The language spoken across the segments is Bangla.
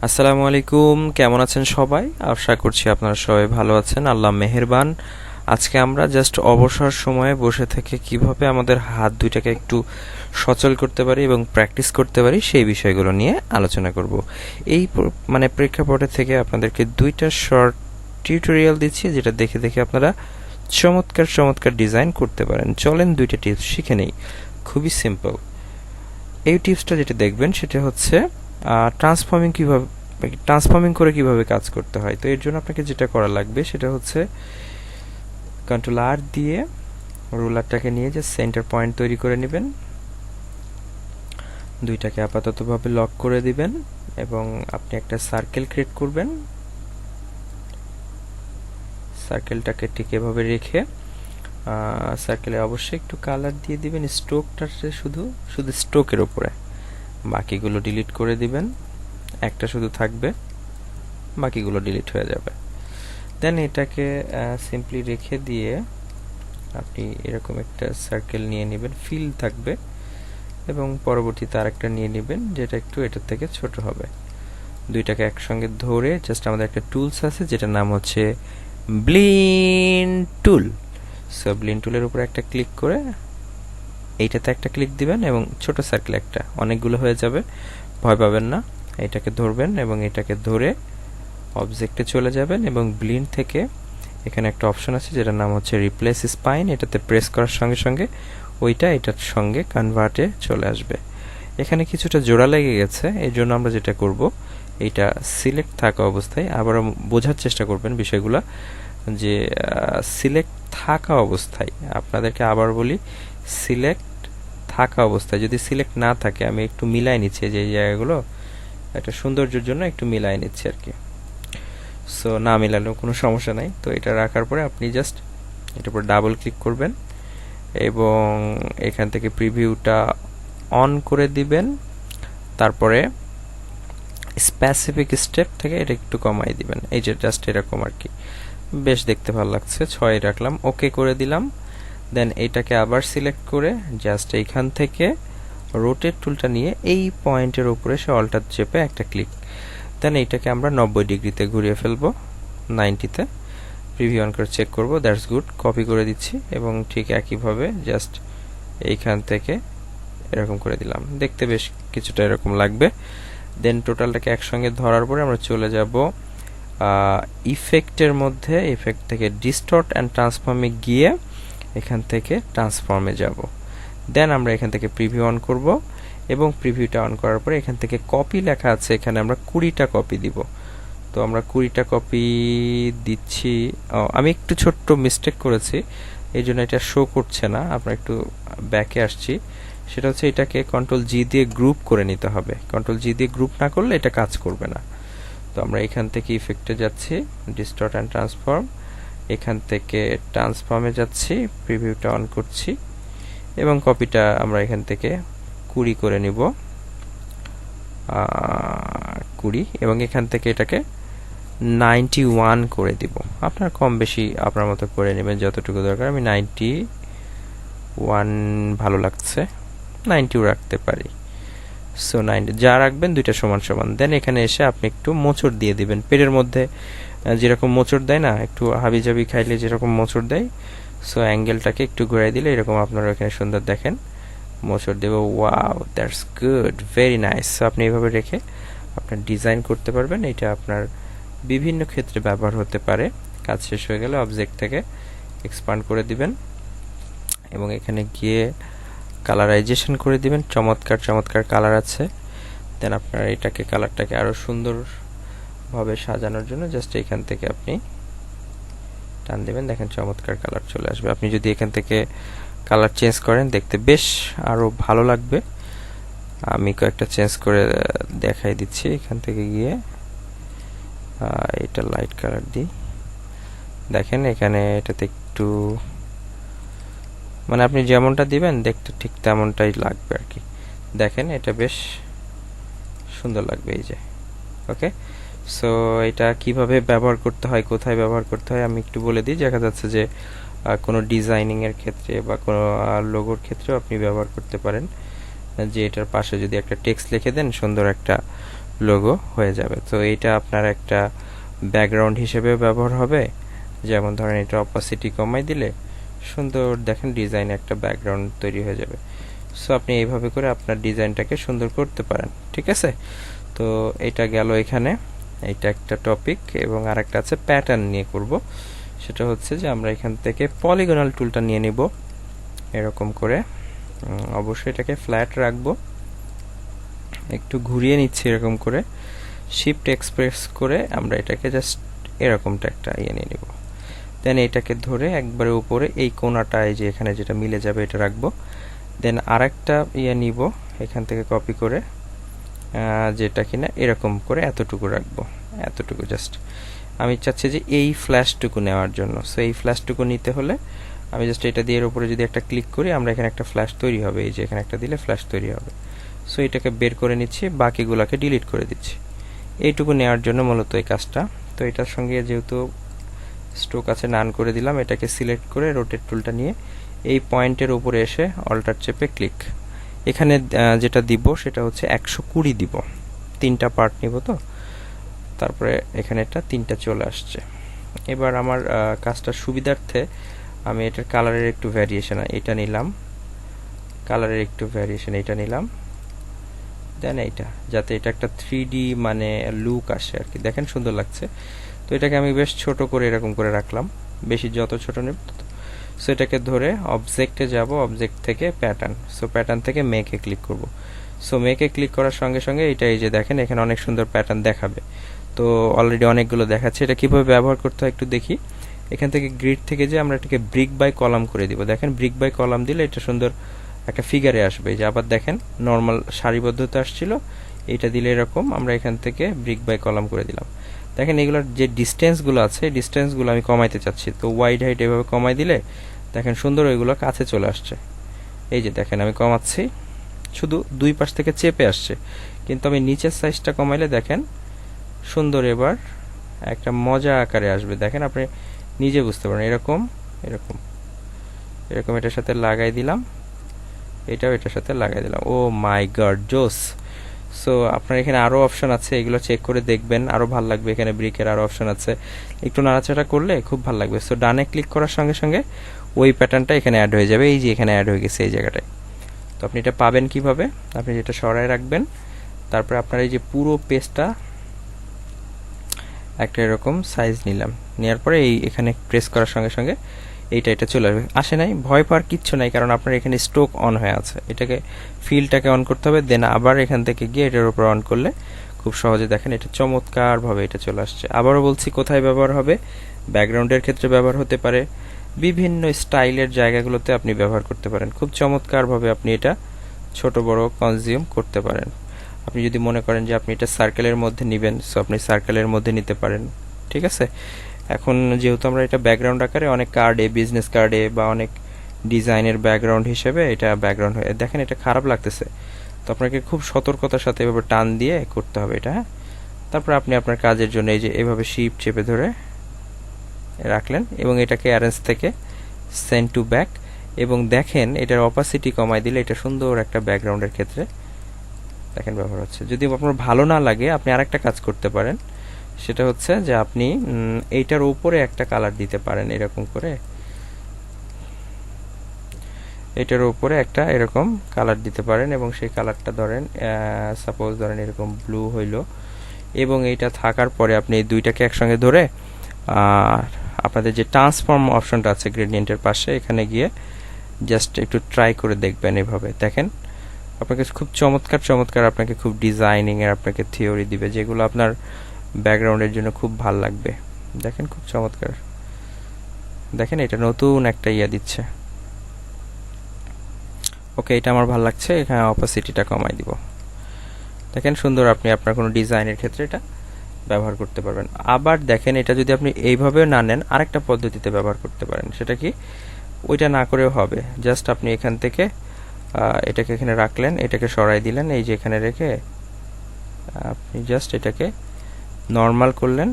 আসসালামু আলাইকুম, কেমন আছেন সবাই? আশা করছি আপনারা সবাই ভালো আছেন, আল্লাহ মেহেরবান। আজকে আমরা জাস্ট অবসর সময়ে বসে থেকে কিভাবে আমাদের হাত দুইটাকে একটু সচল করতে পারি এবং প্র্যাকটিস করতে পারি সেই বিষয়গুলো নিয়ে আলোচনা করব। এই প্রেক্ষাপটে থেকে আপনাদেরকে দুইটা শর্ট টিউটোরিয়াল দিচ্ছি, যেটা দেখে দেখে আপনারা চমৎকার চমৎকার ডিজাইন করতে পারেন। চলেন দুইটা টিপস শিখে নেই, খুবই সিম্পল। এই টিপসটা যেটা দেখবেন সেটা হচ্ছে ট্রান্সফর্মিং করে কিভাবে কাজ করতে হয়। তো এর জন্য আপনাকে যেটা করা লাগবে সেটা হচ্ছে কন্ট্রোল আর দিয়ে রুলারটাকে নিয়ে যে সেন্টার পয়েন্ট তৈরি করে নেবেন, দুইটাকে আপাততভাবে লক করে দিবেন এবং আপনি একটা সার্কেল ক্রিয়েট করবেন। সার্কেলটাকে ঠিক এভাবে রেখে সার্কেলে অবশ্যই একটু কালার দিয়ে দিবেন স্ট্রোকটাতে, শুধু স্ট্রোকের উপরে। বাকিগুলো ডিলিট করে দিবেন, একটা শুধু থাকবে, বাকিগুলো ডিলিট হয়ে যাবে। দেন এটাকে সিম্পলি রেখে দিয়ে আপনি এরকম একটা সার্কেল নিয়ে নেবেন, ফিল থাকবে, এবং পরবর্তীতে আরেকটা নিয়ে নেবেন যেটা একটু এটার থেকে ছোট হবে। দুইটাকে একসঙ্গে ধরে জাস্ট আমাদের একটা টুলস আছে যেটার নাম হচ্ছে ব্লিন টুল। সো ব্লিন টুলের উপরে একটা ক্লিক করে এইটাতে একটা ক্লিক দিবেন এবং ছোট সার্কেল একটা, অনেকগুলো হয়ে যাবে, ভয় পাবেন না। এটাকে ধরবেন এবং এটাকে ধরে অবজেক্টে চলে যাবেন এবং ব্লিন থেকে এখানে একটা অপশন আছে যেটার নাম হচ্ছে রিপ্লেস স্পাইন। এটাতে প্রেস করার সঙ্গে সঙ্গে ওইটা এটার সঙ্গে কনভার্টে চলে আসবে। এখানে কিছুটা জোড়া লেগে গেছে, এই জন্য আমরা যেটা করব, এইটা সিলেক্ট থাকা অবস্থায়, আবারও বোঝার চেষ্টা করবেন বিষয়গুলো, যে সিলেক্ট থাকা অবস্থায়, আপনাদেরকে আবার বলি, সিলেক্ট থাকা অবস্থায়, যদি সিলেক্ট না থাকে আমি একটু মিলাই নিচ্ছি, যে এই জায়গাগুলো একটা সৌন্দর্যের জন্য একটু মিলাই নিচ্ছি আর কি। সো না মিলালেও কোনো সমস্যা নাই। তো এটা রাখার পরে আপনি জাস্ট এটার উপর ডাবল ক্লিক করবেন এবং এখান থেকে প্রিভিউটা অন করে দিবেন। তারপরে স্পেসিফিক স্টেপ থেকে এটা একটু কমাই দিবেন, এই যে জাস্ট এরকম আর কি। বেশ দেখতে ভালো লাগছে, 6 রাখলাম, ওকে করে দিলাম। দেন এটাকে আবার সিলেক্ট করে জাস্ট এইখান থেকে রোটেট টুলটা নিয়ে এই পয়েন্টের উপরে সে অল্টার চেপে একটা ক্লিক। দেন এইটাকে আমরা 90 ডিগ্রিতে ঘুরিয়ে ফেলবো, 90-তে। প্রিভিউ অন করে চেক করবো, দ্যাটস গুড। কপি করে দিচ্ছি এবং ঠিক একইভাবে জাস্ট এইখান থেকে এরকম করে দিলাম, দেখতে বেশ কিছুটা এরকম লাগবে। দেন টোটালটাকে একসঙ্গে ধরার পরে আমরা চলে যাব ইফেক্টের মধ্যে, ইফেক্ট থেকে ডিস্টর্ট অ্যান্ড ট্রান্সফর্মে গিয়ে এখান থেকে ট্রান্সফর্মে যাব। দেন আমরা এখান থেকে প্রিভিউ অন করব এবং প্রিভিউটা অন করার পরে এখান থেকে কপি লেখা আছে, এখানে আমরা 20টা কপি দিব। তো আমরা 20টা কপি দিচ্ছি। আমি একটু ছোট্ট মিস্টেক করেছি, এই জন্য এটা শো করছে না। আমরা একটু ব্যাকে আসছি, সেটা হচ্ছে এটাকে কন্ট্রোল জি দিয়ে গ্রুপ করে নিতে হবে। কন্ট্রোল জি দিয়ে গ্রুপ না করলে এটা কাজ করবে না। তো আমরা এখান থেকে ইফেক্টে যাচ্ছি, ডিস্টর্ট অ্যান্ড ট্রান্সফর্ম, এখান থেকে ট্রান্সফর্মে যাচ্ছি, প্রিভিউটা অন করছি এবং কপিটা আমরা এখান থেকে 20 করে নিব, 20, এবং এখান থেকে এটাকে 91 করে দিব। আপনার কম বেশি আপনার মতো করে নেবেন যতটুকু দরকার। আমি 91 ভালো লাগছে, 90ও রাখতে পারি। সো 90 যা রাখবেন দুইটা সমান সমান। দেন এখানে এসে আপনি একটু মোচড় দিয়ে দিবেন, পেটের মধ্যে যেরকম মোচড় দেয় না, একটু হাবিজাবি খাইলে যেরকম মোচড় দেয়। সো অ্যাঙ্গেলটাকে একটু ঘুরাই দিলে এরকম আপনারা এখানে সুন্দর দেখেন মোচড় দেব। Wow, that's good, very nice. So আপনি এইভাবে রেখে আপনার ডিজাইন করতে পারবেন। এটা আপনার বিভিন্ন ক্ষেত্রে ব্যবহার হতে পারে। কাজ শেষ হয়ে গেলে অবজেক্ট থেকে এক্সপান্ড করে দিবেন এবং এখানে গিয়ে কালারাইজেশন করে দিবেন। চমৎকার চমৎকার কালার আছে। দেন আপনার এটাকে কালারটাকে আরও সুন্দরভাবে সাজানোর জন্য জাস্ট এখান থেকে আপনি টান দেবেন, দেখেন চমৎকার কালার চলে আসবে। আপনি যদি এখান থেকে কালার চেঞ্জ করেন দেখতে বেশ আরও ভালো লাগবে। আমি কয়েকটা চেঞ্জ করে দেখাই দিচ্ছি। এখান থেকে গিয়ে এটা লাইট কালার দিই, দেখেন এখানে এটাতে একটু আপনি যেমনটা দিবেন দেখতে ঠিক তেমনটাই লাগবে আর কি। দেখেন এটা বেশ সুন্দর লাগবে, এই যে। ওকে, সো এটা কিভাবে ব্যবহার করতে হয়, কোথায় ব্যবহার করতে হয় আমি একটু বলে দিই। দেখা যাচ্ছে যে কোনো ডিজাইনিংয়ের ক্ষেত্রে বা কোনো লোগোর ক্ষেত্রেও আপনি ব্যবহার করতে পারেন, যে এটার পাশে যদি একটা টেক্সট লিখে দেন, সুন্দর একটা লোগো হয়ে যাবে। তো এইটা আপনার একটা ব্যাকগ্রাউন্ড হিসেবে ব্যবহার হবে। যেমন ধরেন এটা অপাসিটি কমাই দিলে সুন্দর দেখেন ডিজাইন একটা ব্যাকগ্রাউন্ড তৈরি হয়ে যাবে। সো আপনি এইভাবে করে আপনার ডিজাইনটাকে সুন্দর করতে পারেন, ঠিক আছে। তো এটা গেল এখানে, এটা একটা টপিক। এবং আরেকটা আছে প্যাটার্ন নিয়ে করব। সেটা হচ্ছে যে আমরা এখান থেকে পলিগনাল টুলটা নিয়ে নিব এরকম করে। অবশ্যই এটাকে ফ্ল্যাট রাখবো, একটু ঘুরিয়ে নিচ্ছি এরকম করে, শিফট এক্সপ্রেস করে আমরা এটাকে জাস্ট এরকমটা একটা নিয়ে নিব। দেন এটাকে ধরে একবারে উপরে এই কোণাটায় যে এখানে যেটা মিলে যাবে এটা রাখবো। দেন আরেকটা নিব এখান থেকে কপি করে, যেটা কিনা এরকম করে এতটুকু রাখবো, এতটুকু জাস্ট। আমি চাচ্ছি যে এই ফ্ল্যাশটুকু নেওয়ার জন্য। সো এই ফ্ল্যাশটুকু নিতে হলে আমি জাস্ট এটা দিয়ে এর উপরে যদি একটা ক্লিক করি, আমরা এখানে একটা ফ্ল্যাশ তৈরি হবে। এই যে এখানে একটা দিলে ফ্ল্যাশ তৈরি হবে। সো এটাকে বের করে নিচ্ছি, বাকিগুলোকে ডিলিট করে দিচ্ছি। এইটুকু নেওয়ার জন্য মূলত এই কাজটা। তো এটার সঙ্গে যেহেতু স্ট্রোক আছে নান করে দিলাম, এটাকে সিলেক্ট করে রোটেট টুলটা নিয়ে এই পয়েন্টের উপরে এসে অল্টার চেপে ক্লিক। এখানে যেটা দিব সেটা হচ্ছে 120 দিব, 3টা পার্ট নিব। তো তারপরে এখানে এটা 3টা চলে আসছে। এবার আমার কাজটার সুবিধার্থে আমি এটার কালারের একটু ভ্যারিয়েশন এটা নিলাম, কালারের একটু ভ্যারিয়েশন এটা নিলাম। দেন এইটা যাতে এটা একটা 3D মানে লুক আসে আর কি, দেখেন সুন্দর লাগছে। তো এটাকে আমি বেশ ছোট করে এরকম করে রাখলাম, বেশি যত ছোট নেব। সো এটাকে ধরে অবজেক্টে যাব, অবজেক্ট থেকে প্যাটার্ন, সো প্যাটার্ন থেকে মেকে ক্লিক করব। সো মেকে ক্লিক করার সঙ্গে সঙ্গে এটা এই যে দেখেন এখানে অনেক সুন্দর প্যাটার্ন দেখাবে। তো অলরেডি অনেকগুলো দেখাচ্ছে। এটা কিভাবে ব্যবহার করতে হয় একটু দেখি। এখান থেকে গ্রিড থেকে যে আমরা এটাকে ব্রিক বাই কলাম করে দিব। দেখেন ব্রিক বাই কলাম দিলে এটা সুন্দর একটা ফিগারে আসবে। যে আবার দেখেন নর্মাল সারিবদ্ধতা আসছিল, এটা দিলে এরকম আমরা এখান থেকে ব্রিক বাই কলাম করে দিলাম। দেখেন এগুলোর যে ডিস্টেন্সগুলো আছে, ডিস্টেন্সগুলো আমি কমাইতে চাচ্ছি। তো ওয়াইড হাইট এভাবে কমাই দিলে দেখেন সুন্দর ওইগুলো কাছে চলে আসছে। এই যে দেখেন আমি কমাচ্ছি, শুধু দুই পাশ থেকে চেপে আসছে, কিন্তু আমি নিচের সাইজটা কমাইলে দেখেন সুন্দর এবার একটা মজা আকারে আসবে। দেখেন আপনি নিজে বুঝতে পারেন। এরকম এরকম এরকম এটার সাথে লাগাই দিলাম, এটাও এটার সাথে লাগাই দিলাম। ও মাই গড, জোস। সো আপনার এখানে আরও অপশন আছে, এগুলো চেক করে দেখবেন, আরও ভালো লাগবে। এখানে ব্রিকের আরও অপশন আছে, একটু নাড়াচাড়া করলে খুব ভালো লাগবে। সো ডানে ক্লিক করার সঙ্গে সঙ্গে ওই প্যাটার্নটা এখানে অ্যাড হয়ে যাবে। এই যে এখানে অ্যাড হয়ে গেছে এই জায়গাটায়। তো আপনি এটা পাবেন কিভাবে? আপনি যেটা সরাই রাখবেন, তারপরে আপনার এই যে পুরো পেজটা একটা এরকম সাইজ নিলাম, নেওয়ার পরে এই এখানে প্রেস করার সঙ্গে সঙ্গে এটা চলে আসবে। আসে নাই, ভয় পাওয়ার কিচ্ছু নাই, কারণ আপনার এখানে স্ট্রোক অন হয়ে আছে। এটাকে ফিলটাকে অন করতে হবে, দেন আবার এখান থেকে গিয়ে এটার উপর অন করলে খুব সহজে দেখেন এটা চমৎকারভাবে এটা চলে আসছে। আবারও বলছি, কোথায় ব্যবহার হবে? ব্যাকগ্রাউন্ডের ক্ষেত্রে ব্যবহার হতে পারে, বিভিন্ন স্টাইলের জায়গাগুলোতে আপনি ব্যবহার করতে পারেন। খুব চমৎকারভাবে আপনি এটা ছোট বড় কনজিউম করতে পারেন। আপনি যদি মনে করেন যে আপনি এটা সার্কেলের মধ্যে নেবেন, সো আপনি সার্কেলের মধ্যে নিতে পারেন, ঠিক আছে। এখন যেহেতু আমরা এটা ব্যাকগ্রাউন্ড আকারে অনেক কার্ডে, বিজনেস কার্ডে বা অনেক ডিজাইনের ব্যাকগ্রাউন্ড হিসেবে এটা ব্যাকগ্রাউন্ড হয়ে দেখেন এটা খারাপ লাগতেছে। তো আপনাকে খুব সতর্কতার সাথে এভাবে টান দিয়ে করতে হবে এটা, হ্যাঁ। তারপর আপনি আপনার কাজের জন্য এই যে এভাবে শিপ চেপে ধরে রাখলেন এবং এটাকে অ্যারেঞ্জ থেকে সেন্ড টু ব্যাক, এবং দেখেন এটার অপাসিটি কমাই দিলে এটা সুন্দর একটা ব্যাকগ্রাউন্ডের ক্ষেত্রে দেখেন ব্যবহার হচ্ছে। যদি আপনার ভালো না লাগে আপনি আরেকটা কাজ করতে পারেন, সেটা হচ্ছে যে আপনি এইটার উপরে একটা কালার দিতে পারেন এরকম করে, এটার উপরে একটা এরকম কালার দিতে পারেন এবং সেই কালারটা ধরেন সাপোজ ধরেন এরকম ব্লু হইলো, এবং এইটা থাকার পরে আপনি এই দুইটাকে একসঙ্গে ধরে আপনাদের যে ট্রান্সফর্ম অপশনটা আছে গ্রেডিয়েন্টের পাশে, এখানে গিয়ে জাস্ট একটু ট্রাই করে দেখবেন। এভাবে দেখেন আপনাকে খুব চমৎকার আপনাকে খুব ডিজাইনিংয়ের আপনাকে থিওরি দিবে, যেগুলো আপনার ব্যাকগ্রাউন্ডের জন্য খুব ভাল লাগবে। দেখেন খুব চমৎকার, দেখেন এটা নতুন একটা দিচ্ছে। ওকে, এটা আমার ভালো লাগছে, এখানে অপাসিটিটা কমাই দিব। দেখেন সুন্দর, আপনি আপনার কোনো ডিজাইনের ক্ষেত্রে এটা ব্যবহার করতে পারবেন। আবার দেখেন এটা যদি আপনি এইভাবেও না নেন, আরেকটা পদ্ধতিতে ব্যবহার করতে পারেন। সেটা কি? ওইটা না করেও হবে, জাস্ট আপনি এখান থেকে এটাকে এখানে রাখলেন, এটাকে সরাই দিলেন, এই যে এখানে রেখে আপনি জাস্ট এটাকে নর্মাল করলেন,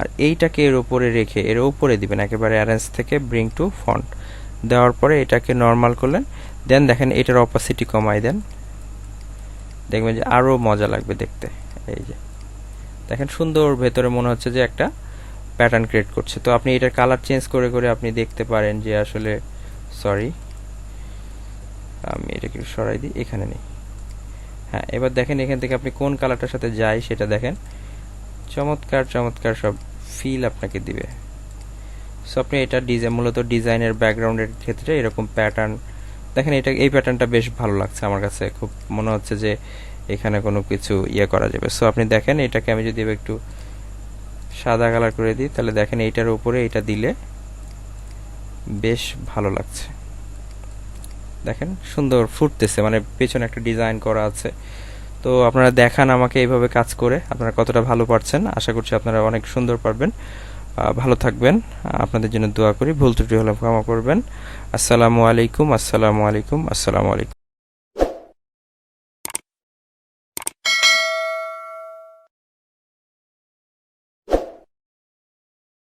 আর এইটাকে এর উপরে রেখে এর উপরে দিবেন, একেবারে অ্যারেঞ্জ থেকে ব্রিং টু ফন্ট দেওয়ার পরে এটাকে নর্মাল করলেন। দেন দেখেন এটার অপাসিটি কমাই দেন, দেখবেন যে আরও মজা লাগবে দেখতে। এই যে দেখেন সুন্দর, ভেতরে মনে হচ্ছে যে একটা প্যাটার্ন ক্রিয়েট করছে। তো আপনি এটার কালার চেঞ্জ করে করে আপনি দেখতে পারেন যে আসলে, সরি আমি এটাকে সরাই দিই, এখানে নেই। হ্যাঁ, এবার দেখেন এখান থেকে আপনি কোন কালারটার সাথে যায় সেটা দেখেন, চমৎকার চমৎকার সব ফিল আপনাকে দিবে। সো আপনি এটা মূলত ডিজাইনের ব্যাকগ্রাউন্ডের ক্ষেত্রে এরকম প্যাটার্ন দেখেন, এই প্যাটার্নটা বেশ ভালো লাগছে আমার কাছে, খুব মনে হচ্ছে যে এখানে কোনো কিছু করা যাবে। সো আপনি দেখেন এটাকে আমি যদি একটু সাদা কালার করে দিই, তাহলে দেখেন এইটার উপরে এটা দিলে বেশ ভালো লাগছে। দেখেন সুন্দর ফুটতেছে, মানে পেছনে একটা ডিজাইন করা আছে। তো আপনারা দেখান আমাকে এইভাবে কাজ করে আপনারা কতটা ভালো পারছেন। আশা করছি আপনারা অনেক সুন্দর পারবেন। ভালো থাকবেন, আপনাদের জন্য দোয়া করি। ভুল ত্রুটি হলে ক্ষমা করবেন। আসসালামু আলাইকুম, আসসালামু আলাইকুম, আসসালামু আলাইকুম।